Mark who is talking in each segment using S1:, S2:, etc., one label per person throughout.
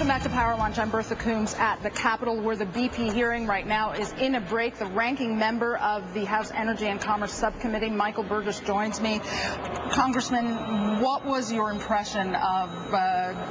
S1: Welcome back to Power Lunch. I'm Bertha Coombs at the Capitol, where the BP hearing right now is in a break. The ranking member of the House Energy and Commerce Subcommittee, Michael Burgess, joins me. Congressman, what was your impression of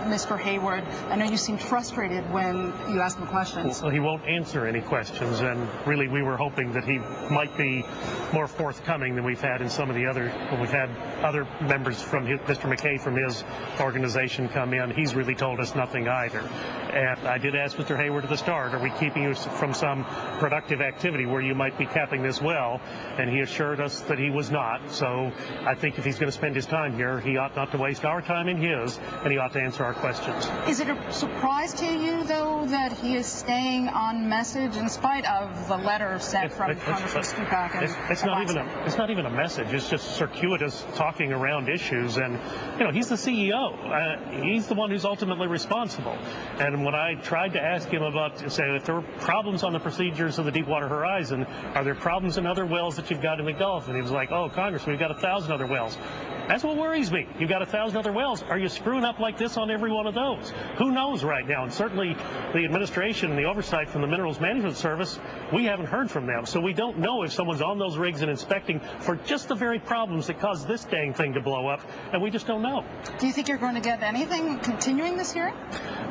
S1: Mr. Hayward? I know you seemed frustrated when you asked him questions.
S2: Well, he won't answer any questions, and really we were hoping that he might be more forthcoming than we've had in some of the other, when we've had other members from Mr. McKay from his organization come in. He's really told us nothing either. And I did ask Mr. Hayward at the start, are we keeping you from some productive activity where you might be capping this well? And he assured us that he was not. So I think if he's going to spend his time here, he ought not to waste our time and his, and he ought to answer our questions.
S1: Is it a surprise to you, though, that he is staying on message in spite of the letter sent from Congressman Stupak?
S2: It's not even a message. It's just circuitous talking around issues. And, you know, he's the CEO. He's the one who's ultimately responsible. And when I tried to ask him about, say, if there were problems on the procedures of the Deepwater Horizon, are there problems in other wells that you've got in the Gulf? And he was like, oh, Congressman, we've got 1,000 other wells. That's what worries me. You've got 1,000 other wells. Are you screwing up like this on every one of those? Who knows right now? And certainly the administration and the oversight from the Minerals Management Service, we haven't heard from them. So we don't know if someone's on those rigs and inspecting for just the very problems that caused this dang thing to blow up, and we just don't know.
S1: Do you think you're going to get anything continuing this hearing?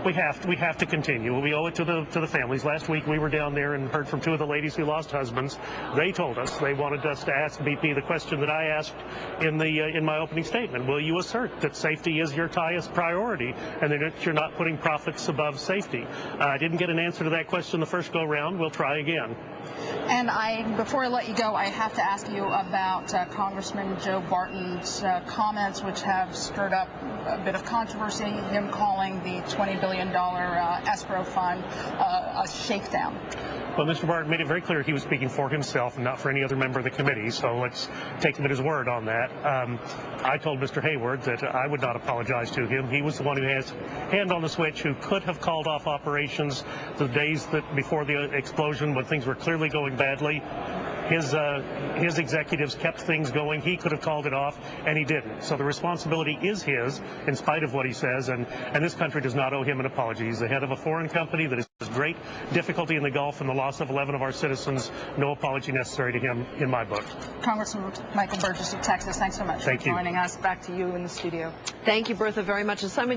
S2: We have to continue. We owe it to the families. Last week we were down there and heard from two of the ladies who lost husbands. They told us they wanted us to ask BP the question that I asked in my opening statement. Will you assert that safety is your highest priority and that you're not putting profits above safety? I didn't get an answer to that question the first go round. We'll try again.
S1: And before I let you go, I have to ask you about Congressman Joe Barton's comments, which have stirred up a bit of controversy, him calling the $20 billion escrow fund a shakedown.
S2: Well, Mr. Barton made it very clear he was speaking for himself and not for any other member of the committee, so let's take him at his word on that. I told Mr. Hayward that I would not apologize to him. He was the one who has hand on the switch, who could have called off operations the days that before the explosion when things were clearly going badly. His executives kept things going. He could have called it off, and he didn't. So the responsibility is his, in spite of what he says, and this country does not owe him an apology. He's the head of a foreign company that has great difficulty in the Gulf and the loss of 11 of our citizens. No apology necessary to him in my book.
S1: Congressman Michael Burgess of Texas, thanks so much for joining us. Back to you in the studio.
S3: Thank you, Bertha, very much.